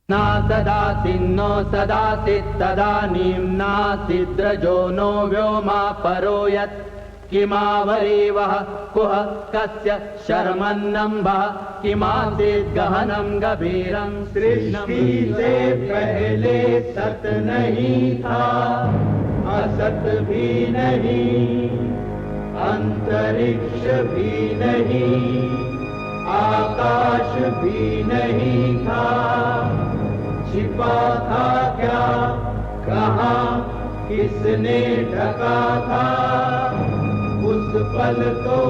न सदासिन्नो सदासित् तदानीं नासिद्रजो नो व्योमा परो यत् किमावरीवः कुह कस्य शर्मन्नम्भः किमासीत् गहनं गभीरं। सृष्टि से पहले सत नहीं था, असत भी नहीं, अंतरिक्ष भी नहीं, आकाश भी नहीं था। छिपा था क्या, कहाँ, किसने ढका था? उस पल तो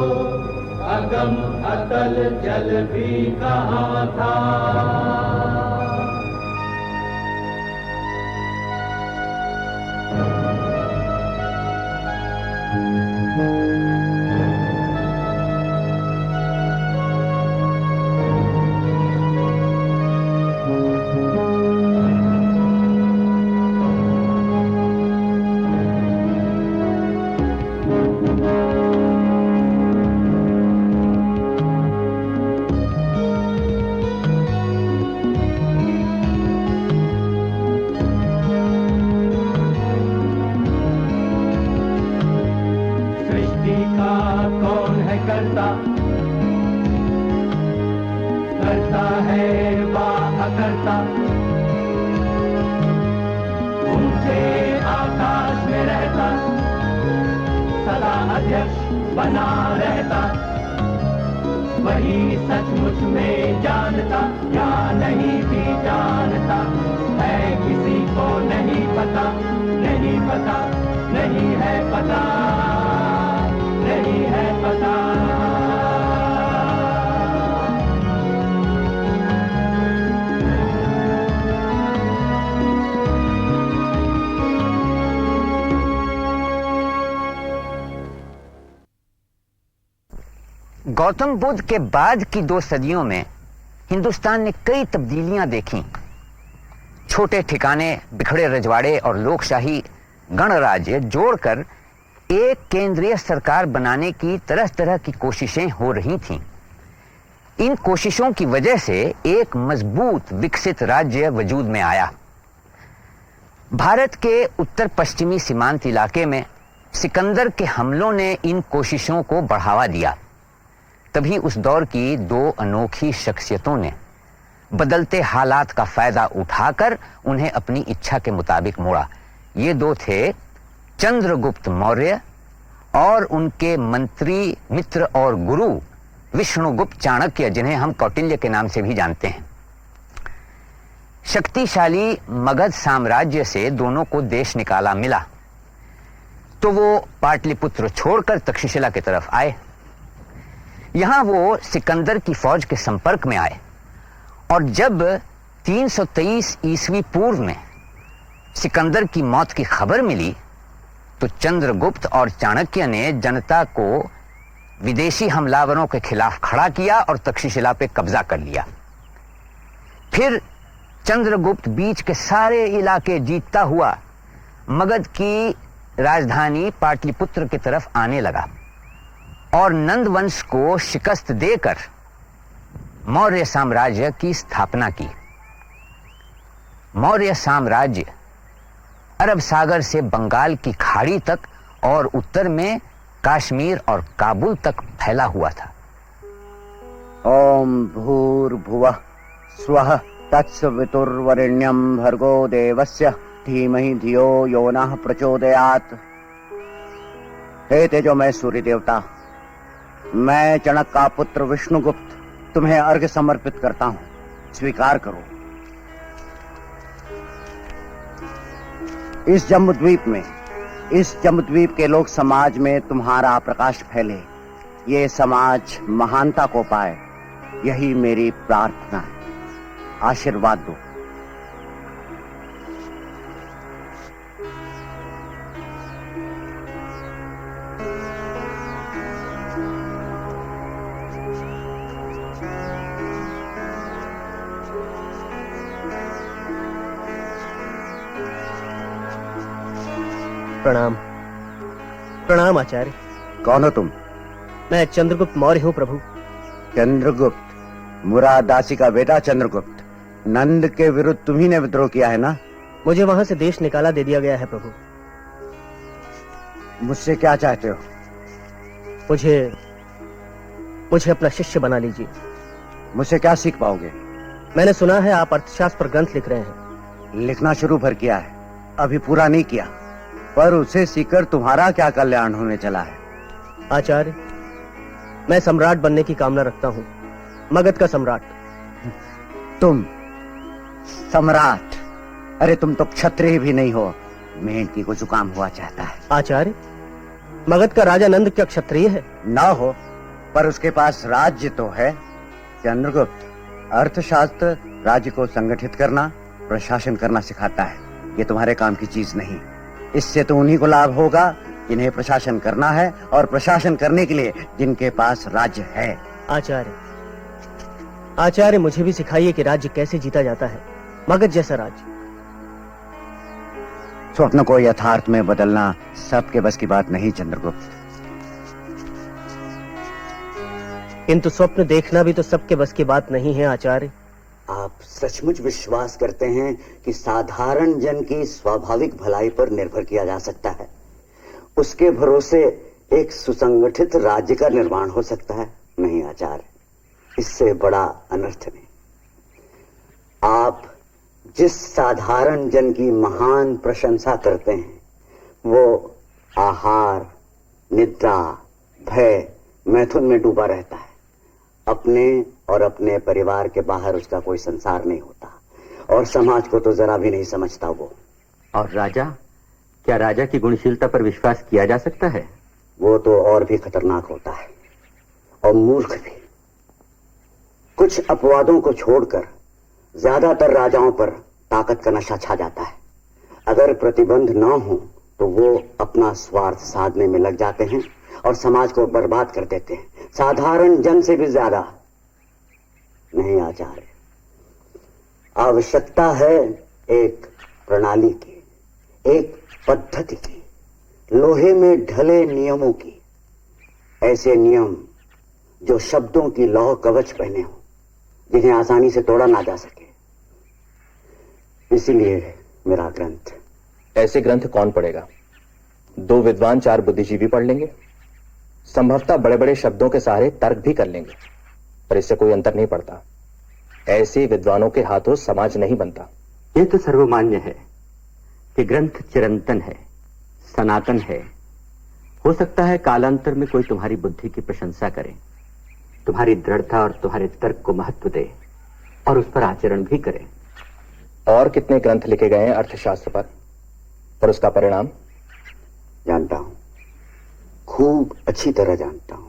अगम अतल जल भी कहाँ था। करता है वा अकर्ता, ऊंचे आकाश में रहता, सदा अध्यक्ष बना रहता। वही सचमुच में जानता या नहीं भी जानता है, किसी को नहीं पता, नहीं पता, नहीं है पता, नहीं है पता। गौतम बुद्ध के बाद की 2 सदियों में हिंदुस्तान ने कई तब्दीलियां देखी। छोटे ठिकाने, बिखड़े रजवाड़े और लोकशाही गणराज्य जोड़कर एक केंद्रीय सरकार बनाने की तरह तरह की कोशिशें हो रही थीं। इन कोशिशों की वजह से एक मजबूत विकसित राज्य वजूद में आया। भारत के उत्तर पश्चिमी सीमांत इलाके में सिकंदर के हमलों ने इन कोशिशों को बढ़ावा दिया। तभी उस दौर की 2 अनोखी शख्सियतों ने बदलते हालात का फायदा उठाकर उन्हें अपनी इच्छा के मुताबिक मोड़ा। ये 2 थे चंद्रगुप्त मौर्य और उनके मंत्री, मित्र और गुरु विष्णुगुप्त चाणक्य, जिन्हें हम कौटिल्य के नाम से भी जानते हैं। शक्तिशाली मगध साम्राज्य से दोनों को देश निकाला मिला तो वो पाटलिपुत्र छोड़कर तक्षशिला की तरफ आए। यहां वो सिकंदर की फौज के संपर्क में आए और जब 323 ईस्वी पूर्व में सिकंदर की मौत की खबर मिली तो चंद्रगुप्त और चाणक्य ने जनता को विदेशी हमलावरों के खिलाफ खड़ा किया और तक्षशिला पे कब्जा कर लिया। फिर चंद्रगुप्त बीच के सारे इलाके जीतता हुआ मगध की राजधानी पाटलिपुत्र की तरफ आने लगा और नंद वंश को शिकस्त देकर मौर्य साम्राज्य की स्थापना की। मौर्य साम्राज्य अरब सागर से बंगाल की खाड़ी तक और उत्तर में कश्मीर और काबुल तक फैला हुआ था। ओम भूर्भुवः स्वः तत्सवितुर्वरेण्यं भर्गो देवस्य धीमहि धियो यो नः प्रचोदयात्। हे तेजोमय सूर्य देवता, मैं चणक का पुत्र विष्णुगुप्त तुम्हें अर्घ्य समर्पित करता हूं, स्वीकार करो। इस जम्बूद्वीप के लोक समाज में तुम्हारा प्रकाश फैले, ये समाज महानता को पाए, यही मेरी प्रार्थना है। आशीर्वाद दो। प्रणाम। प्रणाम आचार्य। कौन हो तुम? मैं चंद्रगुप्त मौर्य हूँ प्रभु। चंद्रगुप्त, मुरादासी का बेटा चंद्रगुप्त। नंद के विरुद्ध तुम्ही ने विद्रोह किया है ना? मुझे वहां से देश निकाला दे दिया गया है प्रभु। मुझसे क्या चाहते हो? मुझे अपना शिष्य बना लीजिए। मुझसे क्या सीख पाओगे? मैंने सुना है आप अर्थशास्त्र पर ग्रंथ लिख रहे हैं। लिखना शुरू भर किया है, अभी पूरा नहीं किया, पर उसे सीखकर तुम्हारा क्या कल्याण होने चला है? आचार्य, मैं सम्राट बनने की कामना रखता हूं, मगध का सम्राट। तुम सम्राट? अरे तुम तो क्षत्रिय भी नहीं हो, मेंढकी को जुकाम हुआ चाहता है। आचार्य, मगध का राजा नंद क्या क्षत्रिय है? ना हो, पर उसके पास राज्य तो है। चंद्रगुप्त, अर्थशास्त्र राज्य को संगठित करना, प्रशासन करना सिखाता है। ये तुम्हारे काम की चीज नहीं। इससे तो उन्हीं को लाभ होगा जिन्हें प्रशासन करना है, और प्रशासन करने के लिए जिनके पास राज्य है। आचार्य, मुझे भी सिखाइए कि राज्य कैसे जीता जाता है, मगध जैसा राज्य। स्वप्न को यथार्थ में बदलना सबके बस की बात नहीं चंद्रगुप्त। किंतु स्वप्न देखना भी तो सबके बस की बात नहीं है आचार्य। आप सचमुच विश्वास करते हैं कि साधारण जन की स्वाभाविक भलाई पर निर्भर किया जा सकता है? उसके भरोसे एक सुसंगठित राज्य का निर्माण हो सकता है? नहीं आचार्य, इससे बड़ा अनर्थ नहीं। आप जिस साधारण जन की महान प्रशंसा करते हैं, वो आहार, निद्रा, भय, मैथुन में डूबा रहता है। अपने और अपने परिवार के बाहर उसका कोई संसार नहीं होता, और समाज को तो जरा भी नहीं समझता वो। और राजा, क्या राजा की गुणशीलता पर विश्वास किया जा सकता है? वो तो और भी खतरनाक होता है, और मूर्ख भी। कुछ अपवादों को छोड़कर ज्यादातर राजाओं पर ताकत का नशा छा जाता है। अगर प्रतिबंध ना हो तो वो अपना स्वार्थ साधने में लग जाते हैं और समाज को बर्बाद कर देते हैं, साधारण जन से भी ज्यादा। नहीं आचार्य, आवश्यकता है एक प्रणाली की, एक पद्धति की, लोहे में ढले नियमों की। ऐसे नियम जो शब्दों की लौह कवच पहने हो, जिन्हें आसानी से तोड़ा ना जा सके। इसीलिए मेरा ग्रंथ। ऐसे ग्रंथ कौन पढ़ेगा? 2 विद्वान 4 बुद्धिजीवी पढ़ लेंगे, संभवतः बड़े बड़े शब्दों के सहारे तर्क भी कर लेंगे, पर इससे कोई अंतर नहीं पड़ता। ऐसे विद्वानों के हाथों समाज नहीं बनता। ये तो सर्वमान्य है कि ग्रंथ चिरंतन है, सनातन है। हो सकता है कालांतर में कोई तुम्हारी बुद्धि की प्रशंसा करे, तुम्हारी दृढ़ता और तुम्हारे तर्क को महत्व दे, और उस पर आचरण भी करे। और कितने ग्रंथ लिखे गए हैं अर्थशास्त्र पर उसका परिणाम? जानता हूं, खूब अच्छी तरह जानता हूं,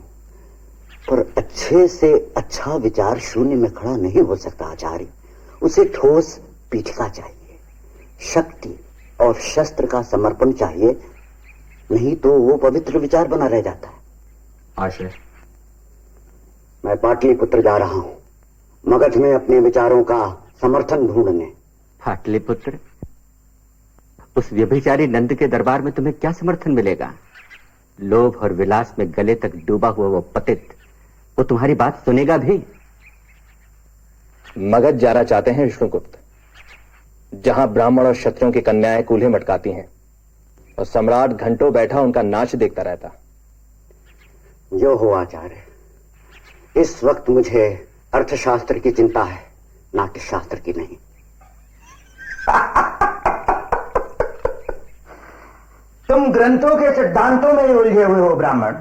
पर अच्छे से अच्छा विचार शून्य में खड़ा नहीं हो सकता आचार्य। उसे ठोस पीठिका चाहिए, शक्ति और शस्त्र का समर्पण चाहिए, नहीं तो वो पवित्र विचार बना रह जाता है। आशय, मैं पाटलिपुत्र जा रहा हूं, मगध में अपने विचारों का समर्थन ढूंढने। पाटलिपुत्र? उस व्यभिचारी नंद के दरबार में तुम्हें क्या समर्थन मिलेगा? लोभ और विलास में गले तक डूबा हुआ वो पतित, वो तुम्हारी बात सुनेगा भी? मगध जाना चाहते हैं विष्णुगुप्त, जहां ब्राह्मण और क्षत्रियों की कन्याएं कूल्हे मटकाती हैं और सम्राट घंटों बैठा उनका नाच देखता रहता। जो हो आचार्य, इस वक्त मुझे अर्थशास्त्र की चिंता है, नाट्यशास्त्र की नहीं। तुम ग्रंथों के सिद्धांतों में ही उलझे हुए हो ब्राह्मण।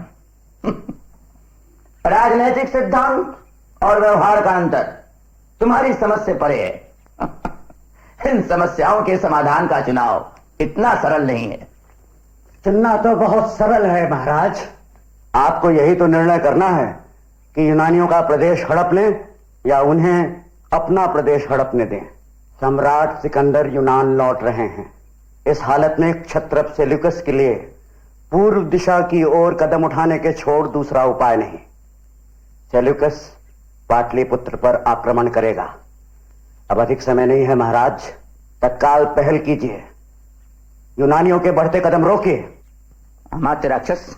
राजनैतिक सिद्धांत और व्यवहार का अंतर तुम्हारी समझ से परे है। इन समस्याओं के समाधान का चुनाव इतना सरल नहीं है। चुनना तो बहुत सरल है महाराज। आपको यही तो निर्णय करना है कि यूनानियों का प्रदेश हड़प लें या उन्हें अपना प्रदेश हड़पने दें। सम्राट सिकंदर यूनान लौट रहे हैं। इस हालत में क्षत्रप सेल्यूकस के लिए पूर्व दिशा की ओर कदम उठाने के छोड़ दूसरा उपाय नहीं। सेल्यूकस पाटलिपुत्र पर आक्रमण करेगा। अब अधिक समय नहीं है महाराज, तत्काल पहल कीजिए, यूनानियों के बढ़ते कदम रोकिए। अमात्य राक्षस,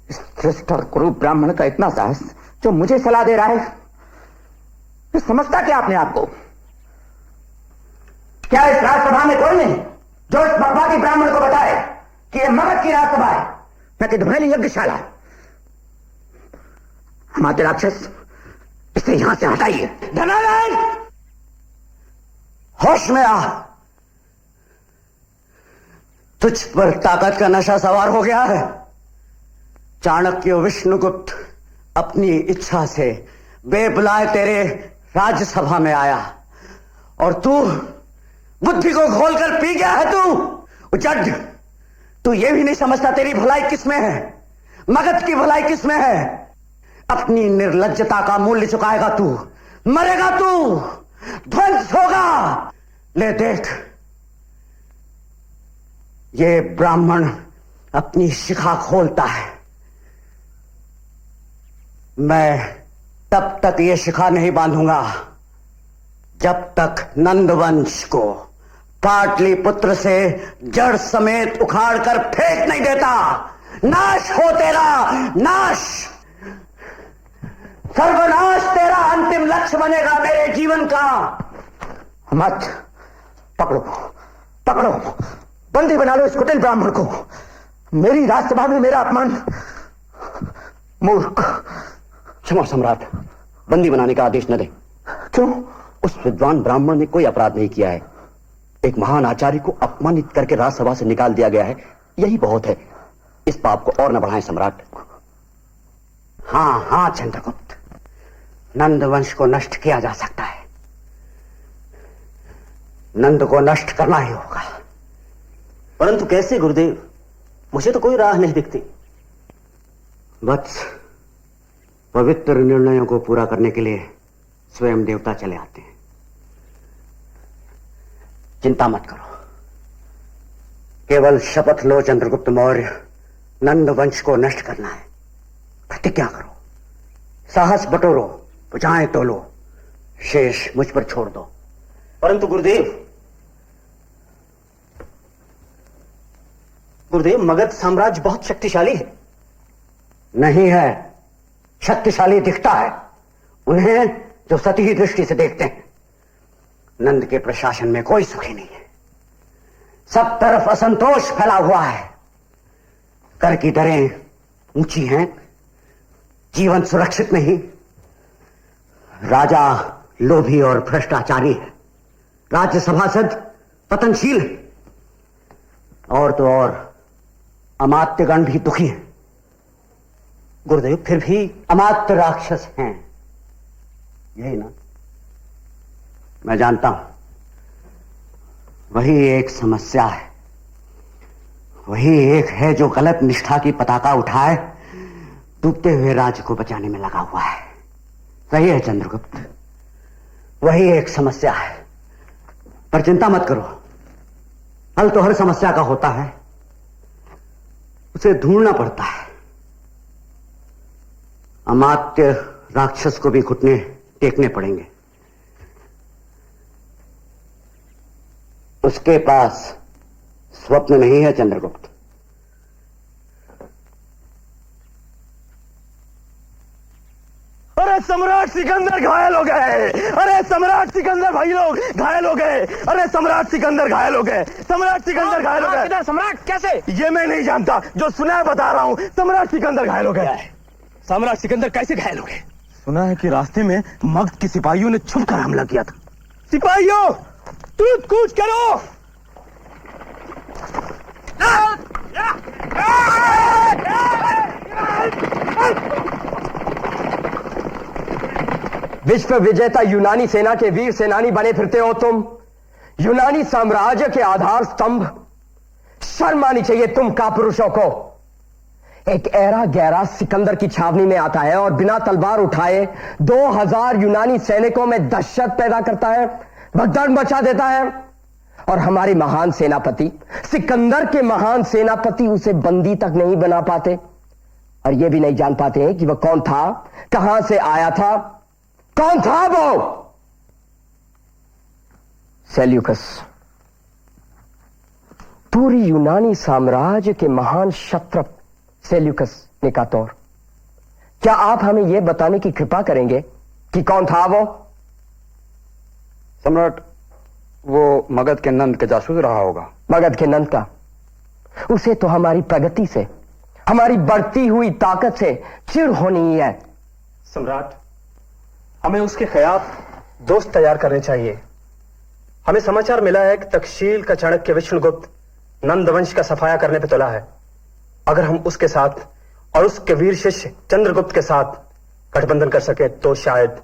इस श्रेष्ठ और कुरूप ब्राह्मण का इतना साहस जो मुझे सलाह दे रहा है, समझता क्या अपने आप को? क्या इस राजसभा में कोई नहीं जो इस बकवादी ब्राह्मण को बताए कि यह मगध की राजसभा है, न कि तुम्हारी यज्ञशाला? हमारे राक्षस, इसे यहां से हटाइए। धनानंद, होश में आ। तुझ पर ताकत का नशा सवार हो गया है। चाणक्य विष्णुगुप्त अपनी इच्छा से बेबुलाए तेरे राज्यसभा में आया और तू बुद्धि को खोलकर पी गया है। तू उचट, तू ये भी नहीं समझता तेरी भलाई किसमें है, मगध की भलाई किसमें है। अपनी निर्लज्जता का मूल्य चुकाएगा तू, मरेगा तू, ध्वंस होगा। ले देख, ये ब्राह्मण अपनी शिखा खोलता है। मैं तब तक ये शिखा नहीं बांधूंगा जब तक नंदवंश को पाटलिपुत्र से जड़ समेत उखाड़कर फेंक नहीं देता। नाश हो तेरा, नाश, सर्वनाश तेरा अंतिम लक्ष्य बनेगा मेरे जीवन का। मत पकड़ो, पकड़ो, बंदी बना लो इस कुटिल ब्राह्मण को। मेरी राजसभा में मेरा अपमान। मूर्ख। क्षमा सम्राट, बंदी बनाने का आदेश न दे। क्यों? उस विद्वान ब्राह्मण ने कोई अपराध नहीं किया है। एक महान आचार्य को अपमानित करके राजसभा से निकाल दिया गया है, यही बहुत है। इस पाप को और न बढ़ाएं सम्राट। हां हां चंद्रगुप्त, नंदवंश को नष्ट किया जा सकता है। नंद को नष्ट करना ही होगा। परंतु कैसे गुरुदेव? मुझे तो कोई राह नहीं दिखती। वत्स, पवित्र निर्णयों को पूरा करने के लिए स्वयं देवता चले आते हैं। चिंता मत करो, केवल शपथ लो चंद्रगुप्त मौर्य, नंद वंश को नष्ट करना है। प्रतिज्ञा करो, साहस बटोरो, भुजाएं तोलो, शेष मुझ पर छोड़ दो। परंतु गुरुदेव, मगध साम्राज्य बहुत शक्तिशाली है। नहीं है, शक्तिशाली दिखता है उन्हें जो सतही दृष्टि से देखते हैं। नंद के प्रशासन में कोई सुखी नहीं है, सब तरफ असंतोष फैला हुआ है। कर की दरें ऊंची हैं, जीवन सुरक्षित नहीं। राजा लोभी और भ्रष्टाचारी है, राज्य सभासद पतनशील है, और तो और अमात्यगण भी दुखी हैं। गुरुदेव, फिर भी अमात्य राक्षस हैं, यही ना? मैं जानता हूं, वही एक समस्या है, वही एक है जो गलत निष्ठा की पताका उठाए डूबते हुए राज्य को बचाने में लगा हुआ है। सही है चंद्रगुप्त, वही एक समस्या है। पर चिंता मत करो, हल तो हर समस्या का होता है, उसे ढूंढना पड़ता है। अमात्य राक्षस को भी घुटने टेकने पड़ेंगे। उसके पास स्वप्न नहीं है चंद्रगुप्त। अरे सम्राट सिकंदर घायल हो गए! अरे सम्राट सिकंदर भाई लोग घायल हो गए! अरे सम्राट सिकंदर घायल हो गए! सम्राट सिकंदर घायल हो गए! सम्राट कैसे? ये मैं नहीं जानता, जो सुना है बता रहा हूं। सम्राट सिकंदर घायल हो गए। सम्राट सिकंदर कैसे घायल हो गए? सुना है कि रास्ते में मगध के सिपाहियों ने छुपकर हमला किया था। सिपाहियों, कूद कूद करो! विश्व विजेता यूनानी सेना के वीर सेनानी बने फिरते हो तुम, यूनानी साम्राज्य के आधार स्तंभ। शर्म आनी चाहिए तुम कापुरुषों को। एक ऐरा गैरा सिकंदर की छावनी में आता है और बिना तलवार उठाए 2000 यूनानी सैनिकों में दहशत पैदा करता है, भगदड़ मचा देता है, और हमारे महान सेनापति सिकंदर के महान सेनापति उसे बंदी तक नहीं बना पाते, और यह भी नहीं जान पाते हैं कि वह कौन था, कहां से आया था। कौन था वो? सेल्यूकस, पूरी यूनानी साम्राज्य के महान क्षत्रप सेल्यूकस निकातोर। क्या आप हमें यह बताने की कृपा करेंगे कि कौन था वो? सम्राट, वो मगध के नंद के जासूस रहा होगा। मगध के नंद का? उसे तो हमारी प्रगति से, हमारी बढ़ती हुई ताकत से चिढ़ होनी है। सम्राट, हमें उसके खिलाफ दोस्त तैयार करने चाहिए। हमें समाचार मिला है कि तक्षशील का चाणक्य विष्णुगुप्त नंद वंश का सफाया करने पर तुला है। अगर हम उसके साथ और उसके वीर शिष्य चंद्रगुप्त के साथ गठबंधन कर सके तो शायद।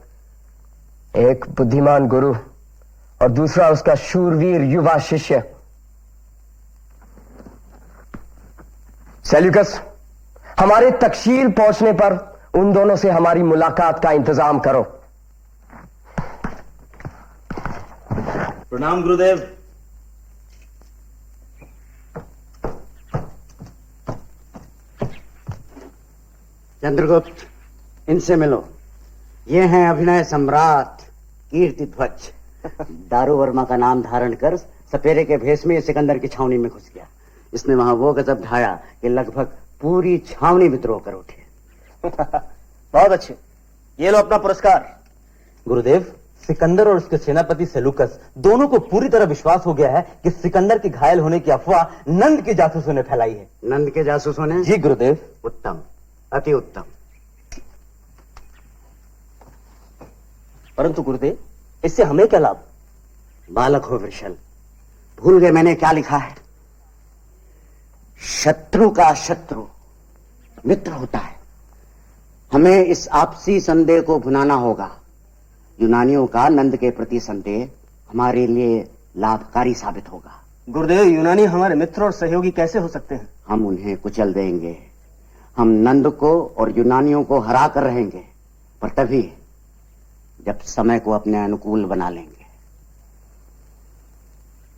एक बुद्धिमान गुरु और दूसरा उसका शूरवीर युवा शिष्य। सेल्यूकस, हमारे तक्षशील पहुंचने पर उन दोनों से हमारी मुलाकात का इंतजाम करो। प्रणाम गुरुदेव। चंद्रगुप्त, इनसे मिलो। ये हैं अभिनय सम्राट कीर्तिध्वज। दारू वर्मा का नाम धारण कर सपेरे के भेष में सिकंदर की छावनी में घुस गया। इसने वहां वो गजब ढाया कि लगभग पूरी छावनी विद्रोह कर उठे। बहुत अच्छे, ये लो अपना पुरस्कार। गुरुदेव, सिकंदर और उसके सेनापति सेलूकस दोनों को पूरी तरह विश्वास हो गया है कि सिकंदर के घायल होने की अफवाह नंद के जासूसों ने फैलाई है। नंद के जासूसों ने? जी गुरुदेव। उत्तम, अति उत्तम। परंतु गुरुदेव, इससे हमें क्या लाभ? बालक हो वृषल, भूल गए मैंने क्या लिखा है? शत्रु का शत्रु मित्र होता है। हमें इस आपसी संदेह को भुनाना होगा। यूनानियों का नंद के प्रति संदेह हमारे लिए लाभकारी साबित होगा। गुरुदेव, यूनानी हमारे मित्र और सहयोगी कैसे हो सकते हैं? हम उन्हें कुचल देंगे। हम नंद को और यूनानियों को हरा कर रहेंगे, पर तभी जब समय को अपने अनुकूल बना लेंगे।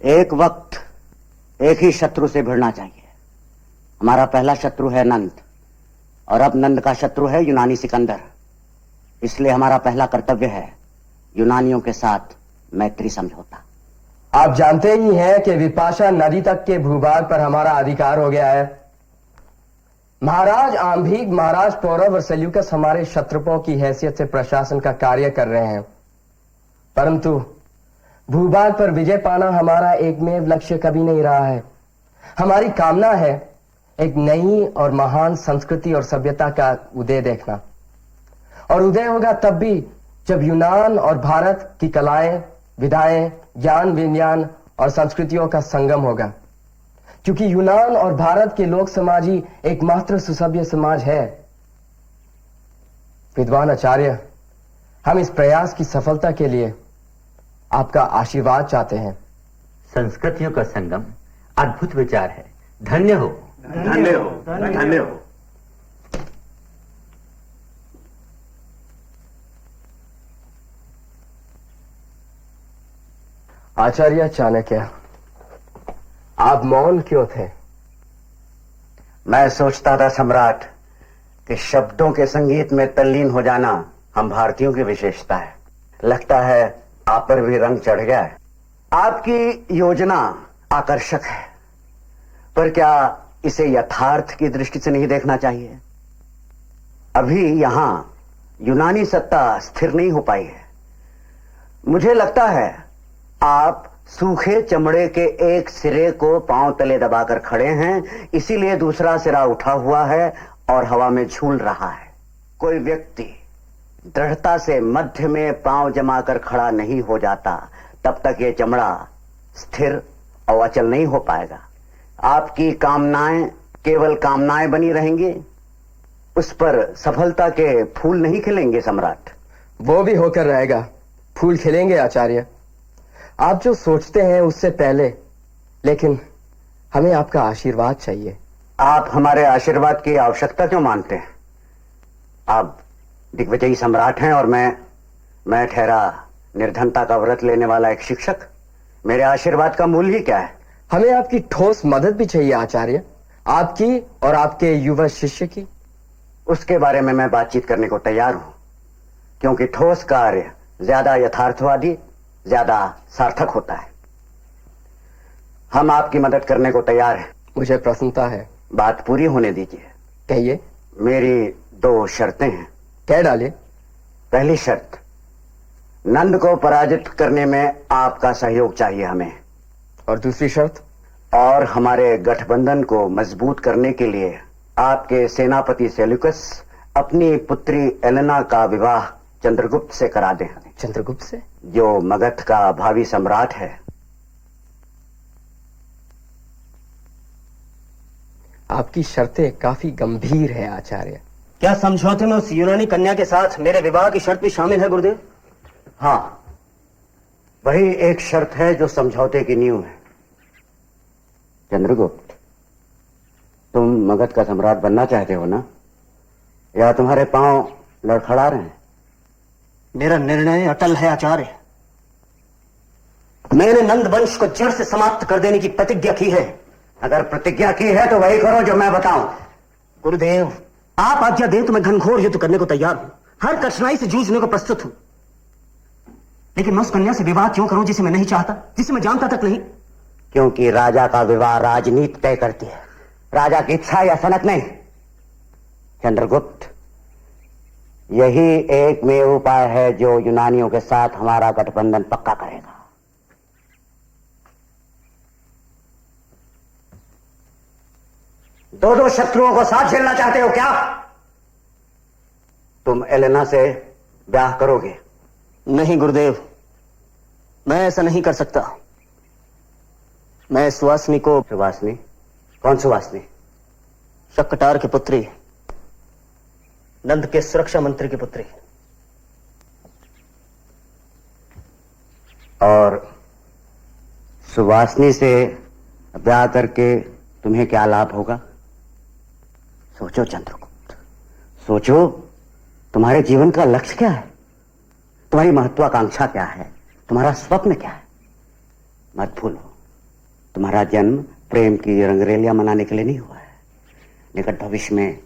एक वक्त एक ही शत्रु से भिड़ना चाहिए। हमारा पहला शत्रु है नंद, और अब नंद का शत्रु है यूनानी सिकंदर। इसलिए हमारा पहला कर्तव्य है यूनानियों के साथ मैत्री समझौता। आप जानते ही हैं कि विपाशा नदी तक के भूभाग पर हमारा अधिकार हो गया है। महाराज आम्भीग, महाराज पौरव और सेल्यूकस हमारे शत्रुपों की हैसियत से प्रशासन का कार्य कर रहे हैं, परंतु भूभाग पर विजय पाना हमारा एकमेव लक्ष्य कभी नहीं रहा है। हमारी कामना है एक नई और महान संस्कृति और सभ्यता का उदय देखना, और उदय होगा तब भी जब यूनान और भारत की कलाएं, विधाएं, ज्ञान, विज्ञान और संस्कृतियों का संगम होगा। क्योंकि यूनान और भारत के लोक समाज ही एकमात्र सुसभ्य समाज है। विद्वान आचार्य, हम इस प्रयास की सफलता के लिए आपका आशीर्वाद चाहते हैं। संस्कृतियों का संगम अद्भुत विचार है। धन्य हो। धन्य हो, धन्य हो। आचार्य चाणक्य, आप मौन क्यों थे? मैं सोचता था सम्राट कि शब्दों के संगीत में तल्लीन हो जाना हम भारतीयों की विशेषता है। लगता है आप पर भी रंग चढ़ गया है। आपकी योजना आकर्षक है, पर क्या इसे यथार्थ की दृष्टि से नहीं देखना चाहिए? अभी यहां यूनानी सत्ता स्थिर नहीं हो पाई है। मुझे लगता है आप सूखे चमड़े के एक सिरे को पांव तले दबाकर खड़े हैं, इसीलिए दूसरा सिरा उठा हुआ है और हवा में झूल रहा है। कोई व्यक्ति दृढ़ता से मध्य में पांव जमाकर खड़ा नहीं हो जाता तब तक ये चमड़ा स्थिर और अचल नहीं हो पाएगा। आपकी कामनाएं केवल कामनाएं बनी रहेंगी, उस पर सफलता के फूल नहीं खिलेंगे सम्राट। वो भी होकर रहेगा, फूल खिलेंगे आचार्य। आप जो सोचते हैं उससे पहले, लेकिन हमें आपका आशीर्वाद चाहिए। आप हमारे आशीर्वाद की आवश्यकता क्यों मानते हैं? आप दिग्विजयी सम्राट हैं और मैं ठहरा निर्धनता का व्रत लेने वाला एक शिक्षक। मेरे आशीर्वाद का मूल्य ही क्या है? हमें आपकी ठोस मदद भी चाहिए आचार्य, आपकी और आपके युवा शिष्य की। उसके बारे में मैं बातचीत करने को तैयार हूं, क्योंकि ठोस कार्य ज्यादा यथार्थवादी, ज्यादा सार्थक होता है। हम आपकी मदद करने को तैयार हैं। मुझे प्रसन्नता है। बात पूरी होने दीजिए। कहिए। मेरी 2 शर्तें हैं। कह डाले। पहली शर्त, नंद को पराजित करने में आपका सहयोग चाहिए हमें। और दूसरी शर्त? और हमारे गठबंधन को मजबूत करने के लिए आपके सेनापति सेल्यूकस अपनी पुत्री एलेना का विवाह चंद्रगुप्त से करा दें। चंद्रगुप्त से? जो मगध का भावी सम्राट है। आपकी शर्तें काफी गंभीर है आचार्य। क्या समझौते में उस यूनानी कन्या के साथ मेरे विवाह की शर्त भी शामिल है गुरुदेव? हाँ, वही एक शर्त है जो समझौते की नींव है। चंद्रगुप्त, तुम मगध का सम्राट बनना चाहते हो ना, या तुम्हारे पांव लड़खड़ा रहे हैं? मेरा निर्णय अटल है आचार्य। मैंने नंद वंश को जड़ से समाप्त कर देने की प्रतिज्ञा की है। अगर प्रतिज्ञा की है तो वही करो जो मैं बताऊं। गुरुदेव, आप आज्ञा दें तो मैं घनघोर युद्ध करने को तैयार हूं, हर कठिनाई से जूझने को प्रस्तुत हूं। लेकिन मैं उस कन्या से विवाह क्यों करूं जिसे मैं नहीं चाहता, जिसे मैं जानता तक नहीं? क्योंकि राजा का विवाह राजनीति तय करती है, राजा की इच्छा या सनक नहीं। चंद्रगुप्त, यही एकमेव उपाय है जो यूनानियों के साथ हमारा गठबंधन पक्का करेगा। दो शत्रुओं को साथ झेलना चाहते हो क्या? तुम एलेना से ब्याह करोगे? नहीं गुरुदेव, मैं ऐसा नहीं कर सकता। मैं सुवासिनी को... सुवासिनी? कौन सुवासिनी? शक्कटार की पुत्री, नंद के सुरक्षा मंत्री की पुत्री। और सुवासिनी से ब्याह करके तुम्हें क्या लाभ होगा? सोचो चंद्रगुप्त, सोचो। तुम्हारे जीवन का लक्ष्य क्या है? तुम्हारी महत्वाकांक्षा क्या है? तुम्हारा स्वप्न क्या है? मत भूलो, तुम्हारा जन्म प्रेम की रंगरेलियां मनाने के लिए नहीं हुआ है। निकट भविष्य में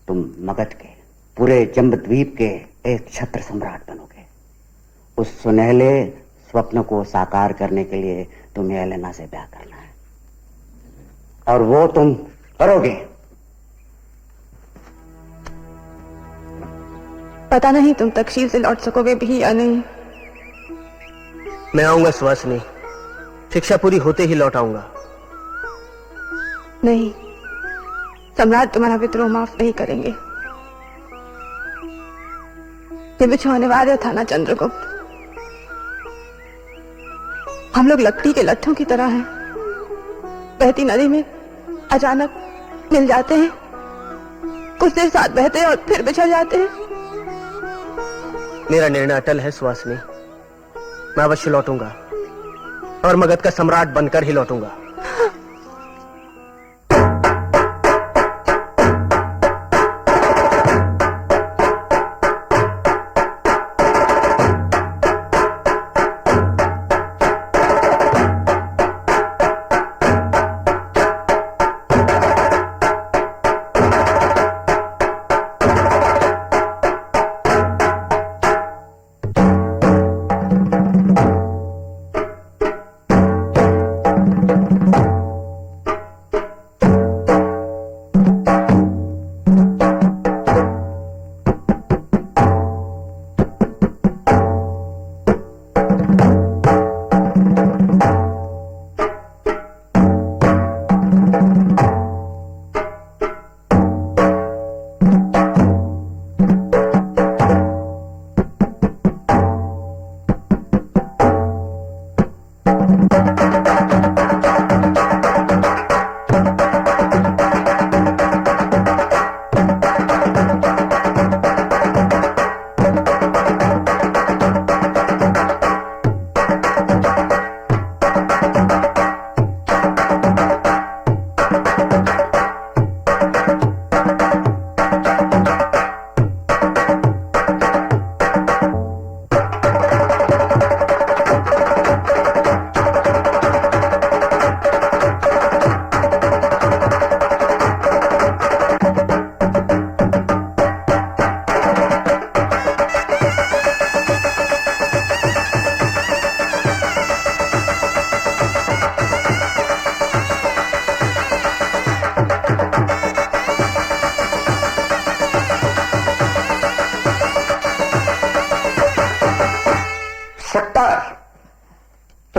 तुम मगध के, पूरे जम्बद्वीप के एक छत्र सम्राट बनोगे। उस सुनहले स्वप्न को साकार करने के लिए तुम्हें एलेना से ब्याह करना है, और वो तुम करोगे। पता नहीं तुम तक्षशिला से लौट सकोगे भी या नहीं। मैं आऊंगा सुवासिनी, शिक्षा पूरी होते ही लौट आऊंगा। नहीं, सम्राट तुम्हारा विद्रोह माफ नहीं करेंगे। ये बिछो अनिवार्य था ना चंद्रगुप्त। हम लोग लकड़ी के लट्ठों की तरह हैं, बहती नदी में अचानक मिल जाते हैं, कुछ देर साथ बहते हैं और फिर बिछड़ जाते हैं। मेरा निर्णय अटल है सुवासिनी, मैं अवश्य लौटूंगा और मगध का सम्राट बनकर ही लौटूंगा।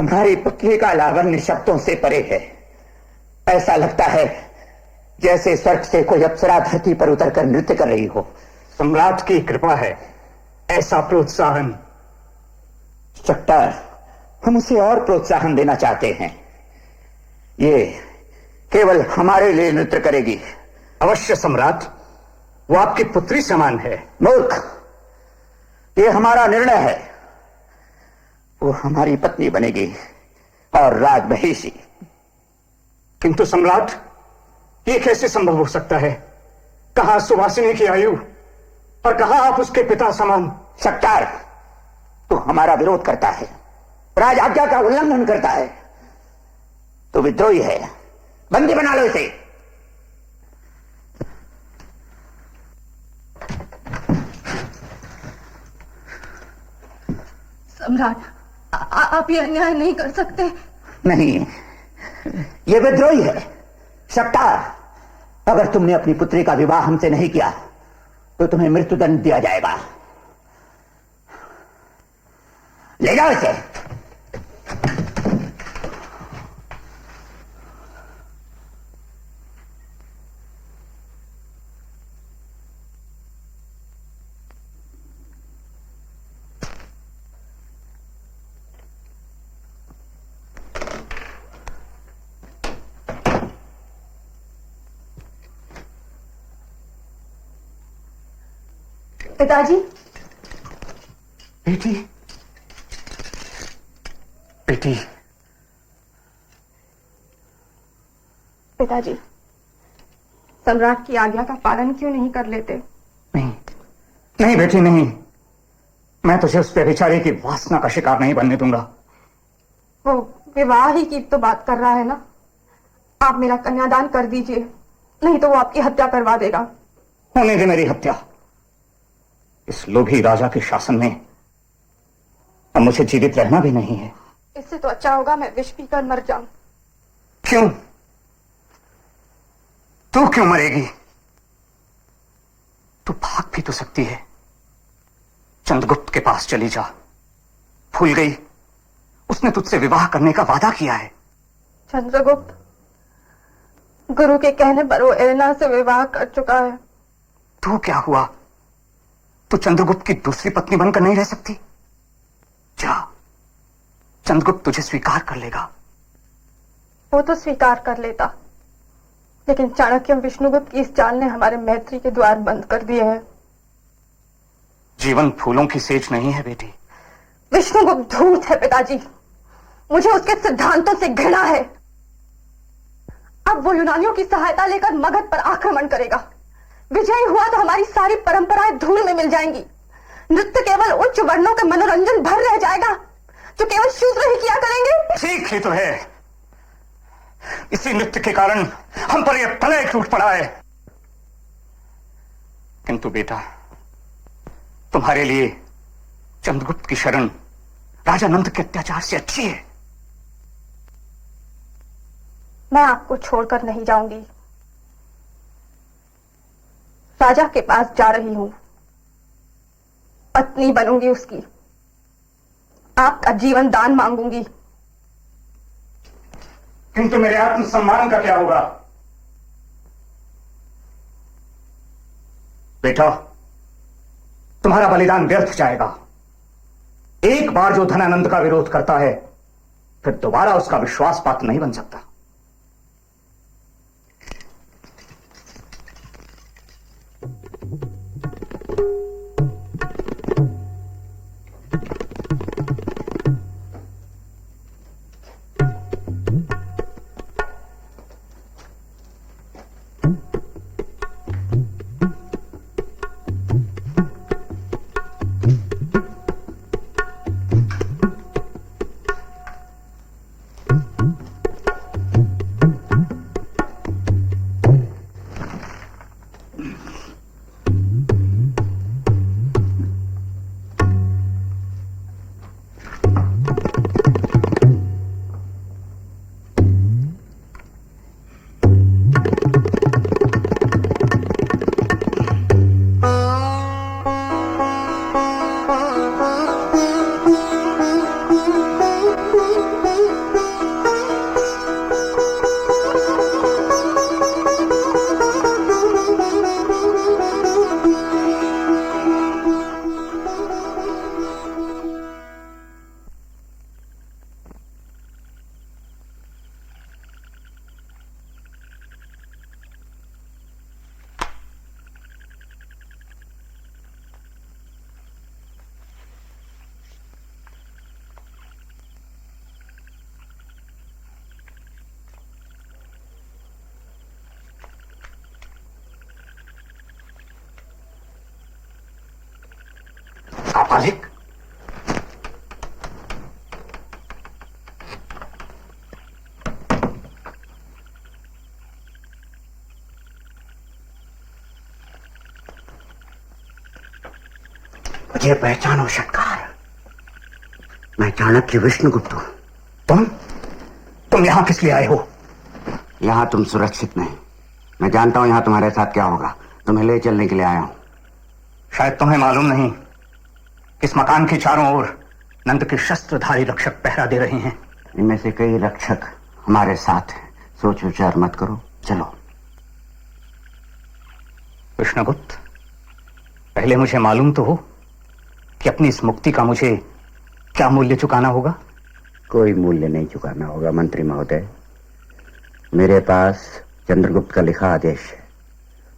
तुम्हारी पुत्री का लावण्य शब्दों से परे है। ऐसा लगता है जैसे स्वर्ग से कोई अप्सरा धरती पर उतरकर नृत्य कर रही हो। सम्राट की कृपा है, ऐसा प्रोत्साहन। चट्टार, हम उसे और प्रोत्साहन देना चाहते हैं। ये केवल हमारे लिए नृत्य करेगी। अवश्य सम्राट, वो आपकी पुत्री समान है। मूर्ख, ये हमारा निर्णय है। वो हमारी पत्नी बनेगी और राजमहिषी। किंतु सम्राट, ये कैसे संभव हो सकता है? कहां सुवासिनी की आयु और कहां आप उसके पिता समान। शक्तार, तू हमारा विरोध करता है, राज आज्ञा का उल्लंघन करता है, तो विद्रोही है। बंदी बना लो इसे। सम्राट, आप ये अन्याय नहीं कर सकते। नहीं, ये विद्रोही है। शक्तार, अगर तुमने अपनी पुत्री का विवाह हमसे नहीं किया तो तुम्हें मृत्युदंड दिया जाएगा। ले जाओ इसे। पिताजी। बेटी, बेटी। पिताजी, सम्राट की आज्ञा का पालन क्यों नहीं कर लेते? नहीं, नहीं बेटी, नहीं। मैं तुझे उस व्यभिचारी की वासना का शिकार नहीं बनने दूंगा। वो विवाह ही की तो बात कर रहा है ना। आप मेरा कन्यादान कर दीजिए, नहीं तो वो आपकी हत्या करवा देगा। होने दे मेरी हत्या। इस लोभी राजा के शासन में अब मुझे जीवित रहना भी नहीं है। इससे तो अच्छा होगा मैं विष पीकर मर जाऊं। क्यों? तू क्यों मरेगी? तू भाग भी तो सकती है। चंद्रगुप्त के पास चली जा। भूल गई, उसने तुझसे विवाह करने का वादा किया है। चंद्रगुप्त गुरु के कहने पर वो एलेना से विवाह कर चुका है। तू क्या हुआ? तू चंद्रगुप्त की दूसरी पत्नी बनकर नहीं रह सकती? जा, चंद्रगुप्त तुझे स्वीकार कर लेगा। वो तो स्वीकार कर लेता, लेकिन चाणक्य विष्णुगुप्त की इस चाल ने हमारे मैत्री के द्वार बंद कर दिए हैं। जीवन फूलों की सेज नहीं है बेटी। विष्णुगुप्त धूर्त है पिताजी। मुझे उसके सिद्धांतों से घृणा है। अब वो यूनानियों की सहायता लेकर मगध पर आक्रमण करेगा। विजयी हुआ तो हमारी सारी परंपराएं धूल में मिल जाएंगी। नृत्य केवल उच्च वर्णों के मनोरंजन भर रह जाएगा, जो केवल शूद्र ही किया करेंगे। ठीक ही तो है। इसी नृत्य के कारण हम पर यह प्रलय टूट पड़ा है। किंतु बेटा, तुम्हारे लिए चंद्रगुप्त की शरण राजा नंद के अत्याचार से अच्छी है। मैं आपको छोड़कर नहीं जाऊंगी। राजा के पास जा रही हूं, पत्नी बनूंगी उसकी, आपका जीवन दान मांगूंगी। किंतु मेरे आत्मसम्मान का क्या होगा? बेटा, तुम्हारा बलिदान व्यर्थ जाएगा। एक बार जो धनानंद का विरोध करता है, फिर दोबारा उसका विश्वास पात्र नहीं बन सकता। मालिक, मुझे पहचानो षटकार, मैं चाणक्य विष्णुगुप्त हूं। तुम यहां किस लिए आए हो? यहां तुम सुरक्षित नहीं। मैं जानता हूं यहां तुम्हारे साथ क्या होगा। तुम्हें ले चलने के लिए आया हूं। शायद तुम्हें मालूम नहीं, इस मकान के चारों ओर नंद के शस्त्रधारी रक्षक पहरा दे रहे हैं। इनमें से कई रक्षक हमारे साथ हैं। सोच विचार मत करो, चलो। विष्णुगुप्त, पहले मुझे मालूम तो हो कि अपनी इस मुक्ति का मुझे क्या मूल्य चुकाना होगा। कोई मूल्य नहीं चुकाना होगा मंत्री महोदय। मेरे पास चंद्रगुप्त का लिखा आदेश है।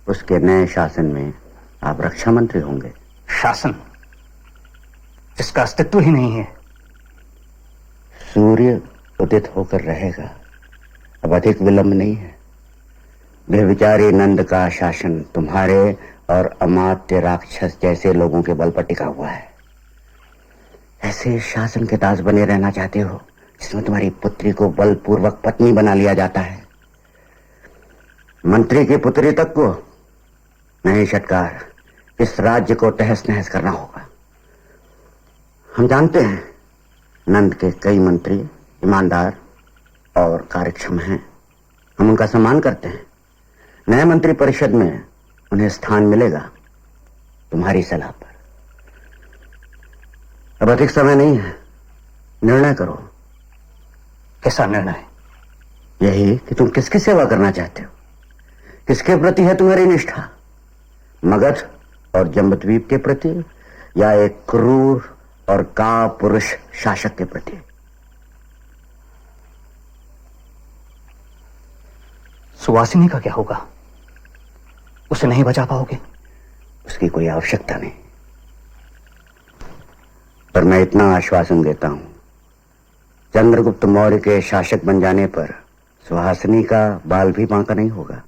उसके नए शासन में आप रक्षा मंत्री होंगे। शासन जिसका अस्तित्व ही नहीं है। सूर्य उदित होकर रहेगा, अब अधिक विलंब नहीं है। बेविचारी नंद का शासन तुम्हारे और अमात्य राक्षस जैसे लोगों के बल पर टिका हुआ है। ऐसे शासन के दास बने रहना चाहते हो जिसमें तुम्हारी पुत्री को बलपूर्वक पत्नी बना लिया जाता है? मंत्री की पुत्री तक को नहीं षटकार, इस राज्य को तहस नहस करना होगा। हम जानते हैं नंद के कई मंत्री ईमानदार और कार्यक्षम हैं। हम उनका सम्मान करते हैं। नए मंत्री परिषद में उन्हें स्थान मिलेगा तुम्हारी सलाह पर। अब अधिक समय नहीं है, निर्णय करो। कैसा निर्णय? यही कि तुम किसकी सेवा करना चाहते हो, किसके प्रति है तुम्हारी निष्ठा, मगध और जम्बूद्वीप के प्रति या एक क्रूर और कापुरुष शासक के प्रति? सुवासिनी का क्या होगा? उसे नहीं बचा पाओगे? उसकी कोई आवश्यकता नहीं, पर मैं इतना आश्वासन देता हूं, चंद्रगुप्त मौर्य के शासक बन जाने पर सुहासिनी का बाल भी बांका नहीं होगा।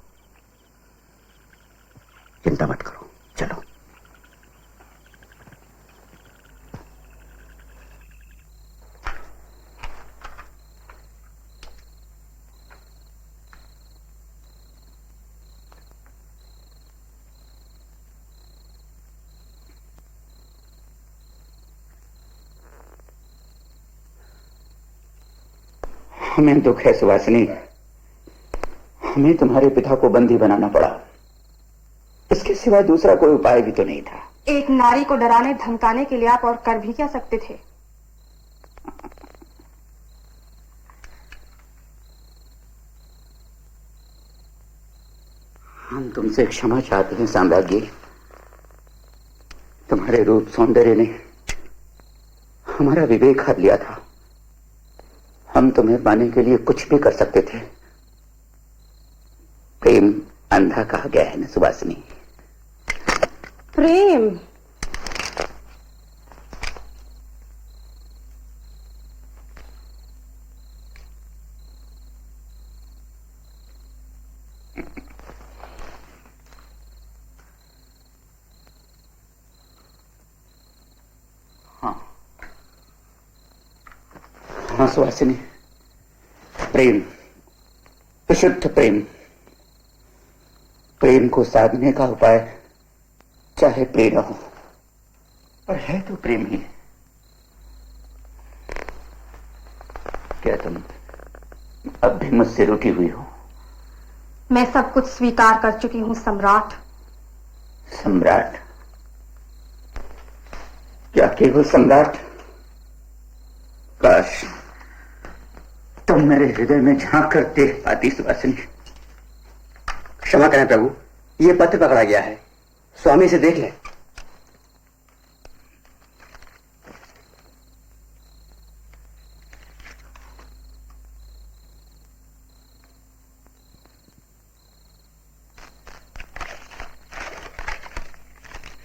चिंता मत करो, चलो। हमें दुख है सुवासिनी, हमें तुम्हारे पिता को बंदी बनाना पड़ा। इसके सिवा दूसरा कोई उपाय भी तो नहीं था। एक नारी को डराने धमकाने के लिए आप और कर भी क्या सकते थे? हम तुमसे क्षमा चाहते हैं साम्राज्ञी। तुम्हारे रूप सौंदर्य ने हमारा विवेक हर लिया था। हम तुम्हें पाने के लिए कुछ भी कर सकते थे। प्रेम अंधा कहा गया है न सुवासिनी। प्रेम? हाँ सुवासिनी, प्रेम, विशुद्ध प्रेम। प्रेम को साधने का उपाय चाहे प्रेरणा हो, पर है तो प्रेम ही। क्या तुम अब भी मुझसे रुकी हुई हो? मैं सब कुछ स्वीकार कर चुकी हूं सम्राट। सम्राट? क्या केवल सम्राट? काश तुम मेरे हृदय में झांक कर देख पाती सुवासिनी। क्षमा करें प्रभु, ये पत्र पकड़ा गया है, स्वामी से देख ले।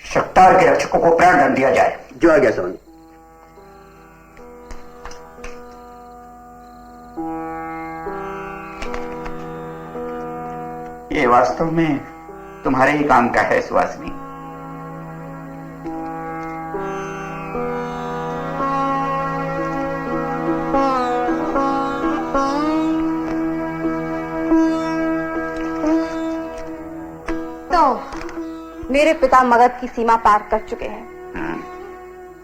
शक्तार के रक्षकों को प्राणदंड दिया जाए। जो आ गया स्वामी। ये वास्तव में तुम्हारे ही काम का है सुवासिनी। मेरे पिता मगध की सीमा पार कर चुके हैं।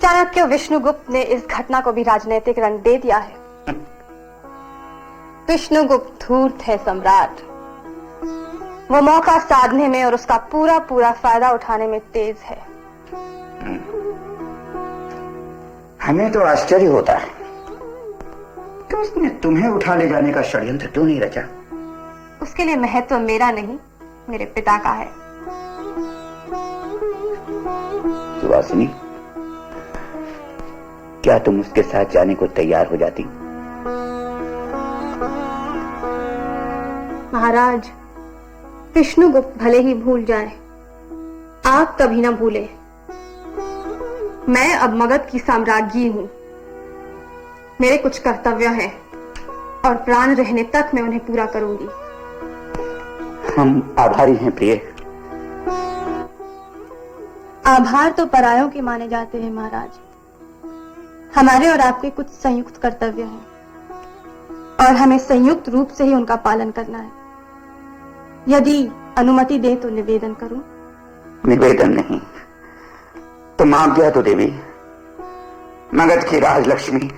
चाणक्य विष्णुगुप्त ने इस घटना को भी राजनीतिक रंग दे दिया है। विष्णुगुप्त धूर्त है सम्राट। वो मौका साधने में और उसका पूरा पूरा फायदा उठाने में तेज है। हमें तो आश्चर्य होता है कि उसने तुम्हें उठा ले जाने का षड्यंत्र क्यों नहीं रचा। उसके लिए महत्व मेरा नहीं, मेरे पिता का है। सुवासिनी, क्या तुम उसके साथ जाने को तैयार हो जाती? महाराज, विष्णुगुप्त भले ही भूल जाए, आप कभी ना भूले। मैं अब मगध की साम्राज्ञी हूं। मेरे कुछ कर्तव्य हैं और प्राण रहने तक मैं उन्हें पूरा करूंगी। हम आभारी हैं प्रिय। आभार तो परायों के माने जाते हैं महाराज। हमारे और आपके कुछ संयुक्त कर्तव्य हैं और हमें संयुक्त रूप से ही उनका पालन करना है। यदि अनुमति दे तो निवेदन करूं? निवेदन नहीं, तुम आज्ञा तो देवी। मगध की राजलक्ष्मी।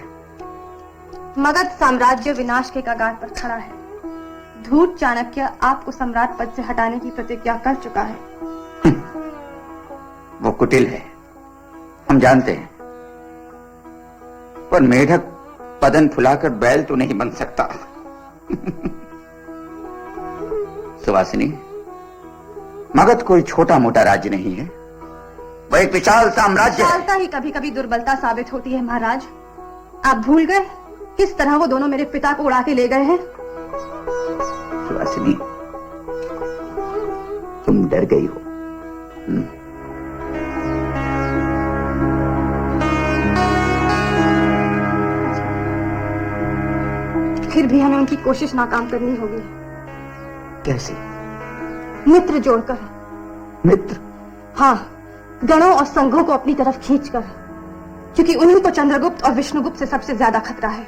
मगध साम्राज्य विनाश के कगार पर खड़ा है। धूर्त चाणक्य आपको सम्राट पद से हटाने की प्रतिज्ञा कर चुका है। वो कुटिल है, हम जानते हैं, पर मेढक पदन फुलाकर बैल तो नहीं बन सकता। सुवासिनी, मगध कोई छोटा मोटा राज्य नहीं है, वह एक विशाल साम्राज्य है। विशालता ही कभी कभी दुर्बलता साबित होती है महाराज। आप भूल गए किस तरह वो दोनों मेरे पिता को उड़ा के ले गए हैं? सुवासिनी, तुम डर गई हो। फिर भी हमें उनकी कोशिश नाकाम करनी होगी। कैसे? मित्र जोड़कर। मित्र? हाँ, गणों और संघों को अपनी तरफ खींचकर, क्योंकि उन्हीं को चंद्रगुप्त और विष्णुगुप्त से सबसे ज्यादा खतरा है।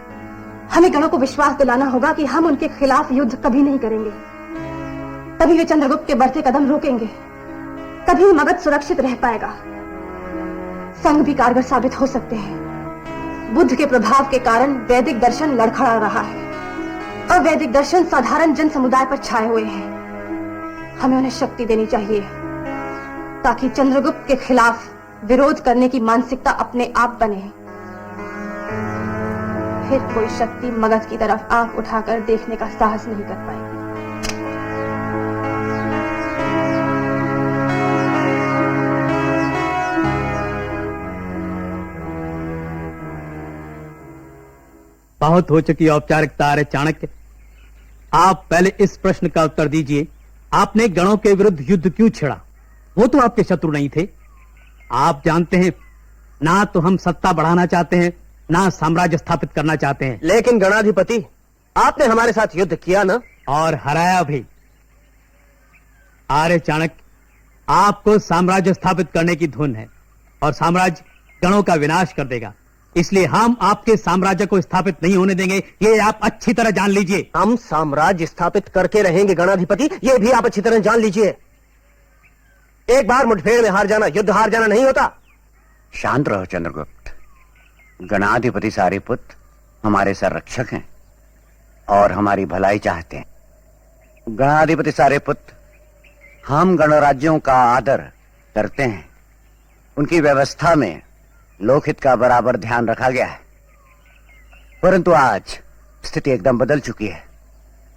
हमें गणों को विश्वास दिलाना होगा कि हम उनके खिलाफ युद्ध कभी नहीं करेंगे। तभी वे चंद्रगुप्त के बढ़ते कदम रोकेंगे, तभी मगध सुरक्षित रह पाएगा। संघ भी कारगर साबित हो सकते हैं। बुद्ध के प्रभाव के कारण वैदिक दर्शन लड़खड़ा रहा है और वैदिक दर्शन साधारण जन समुदाय पर छाए हुए हैं। हमें उन्हें शक्ति देनी चाहिए ताकि चंद्रगुप्त के खिलाफ विरोध करने की मानसिकता अपने आप बने। फिर कोई शक्ति मगध की तरफ आंख उठाकर देखने का साहस नहीं कर पाएगी। बहुत हो चुकी औपचारिकता है चाणक्य। आप पहले इस प्रश्न का उत्तर दीजिए, आपने गणों के विरुद्ध युद्ध क्यों छेड़ा? वो तो आपके शत्रु नहीं थे। आप जानते हैं, ना तो हम सत्ता बढ़ाना चाहते हैं, ना साम्राज्य स्थापित करना चाहते हैं। लेकिन गणाधिपति, आपने हमारे साथ युद्ध किया ना, और हराया भी। आर्य चाणक्य, आपको साम्राज्य स्थापित करने की धुन है और साम्राज्य गणों का विनाश कर देगा। इसलिए हम आपके साम्राज्य को स्थापित नहीं होने देंगे, ये आप अच्छी तरह जान लीजिए। हम साम्राज्य स्थापित करके रहेंगे गणाधिपति, ये भी आप अच्छी तरह जान लीजिए। एक बार मुठभेड़ में हार जाना युद्ध हार जाना नहीं होता। शांत रहो चंद्रगुप्त। गणाधिपति सारिपुत्र हमारे संरक्षक हैं और हमारी भलाई चाहते हैं। गणाधिपति सारिपुत्र, हम गणराज्यों का आदर करते हैं। उनकी व्यवस्था में लोकहित का बराबर ध्यान रखा गया है। परंतु आज स्थिति एकदम बदल चुकी है।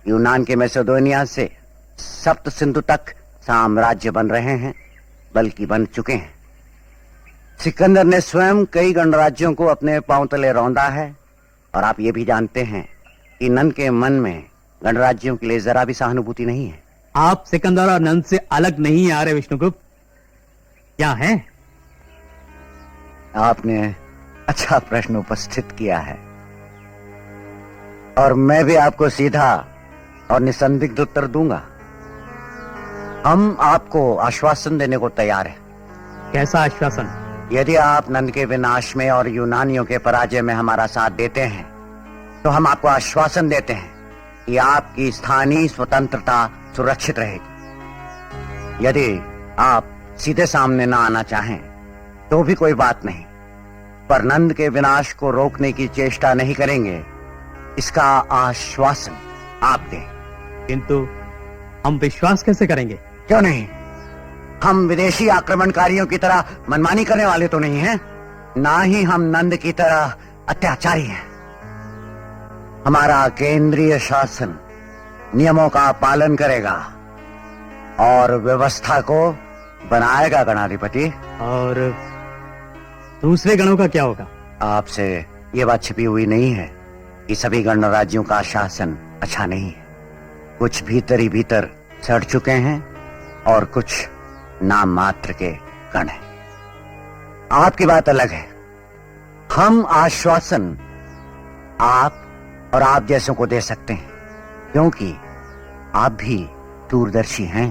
यूनान के मैसेडोनिया से सप्त सिंधु तक साम्राज्य बन रहे हैं, बल्कि बन चुके हैं। सिकंदर ने स्वयं कई गणराज्यों को अपने पांव तले रौंदा है और आप ये भी जानते हैं कि नंद के मन में गणराज्यों के लिए जरा भी सहानुभूति नहीं है। आप सिकंदर और नंद से अलग नहीं आ रहे विष्णुगुप्त, क्या है? आपने अच्छा प्रश्न उपस्थित किया है और मैं भी आपको सीधा और निसंदिग्ध उत्तर दूंगा। हम आपको आश्वासन देने को तैयार हैं। कैसा आश्वासन? यदि आप नंद के विनाश में और यूनानियों के पराजय में हमारा साथ देते हैं तो हम आपको आश्वासन देते हैं कि आपकी स्थानीय स्वतंत्रता सुरक्षित रहेगी। यदि आप सीधे सामने ना आना चाहें तो भी कोई बात नहीं, पर नंद के विनाश को रोकने की चेष्टा नहीं करेंगे, इसका आश्वासन आप दें। किंतु हम विश्वास कैसे करेंगे? क्यों नहीं? हम विदेशी आक्रमणकारियों की तरह मनमानी करने वाले तो नहीं हैं, ना ही हम नंद की तरह अत्याचारी हैं। हमारा केंद्रीय शासन नियमों का पालन करेगा और व्यवस्था को बनाएगा गणाधिपति। और दूसरे गणों का क्या होगा? आपसे ये बात छिपी हुई नहीं है कि सभी गणराज्यों का शासन अच्छा नहीं है। कुछ भीतर ही भीतर सड़ चुके हैं और कुछ नाम मात्र के गण हैं। आपकी बात अलग है। हम आश्वासन आप और आप जैसों को दे सकते हैं, क्योंकि आप भी दूरदर्शी हैं।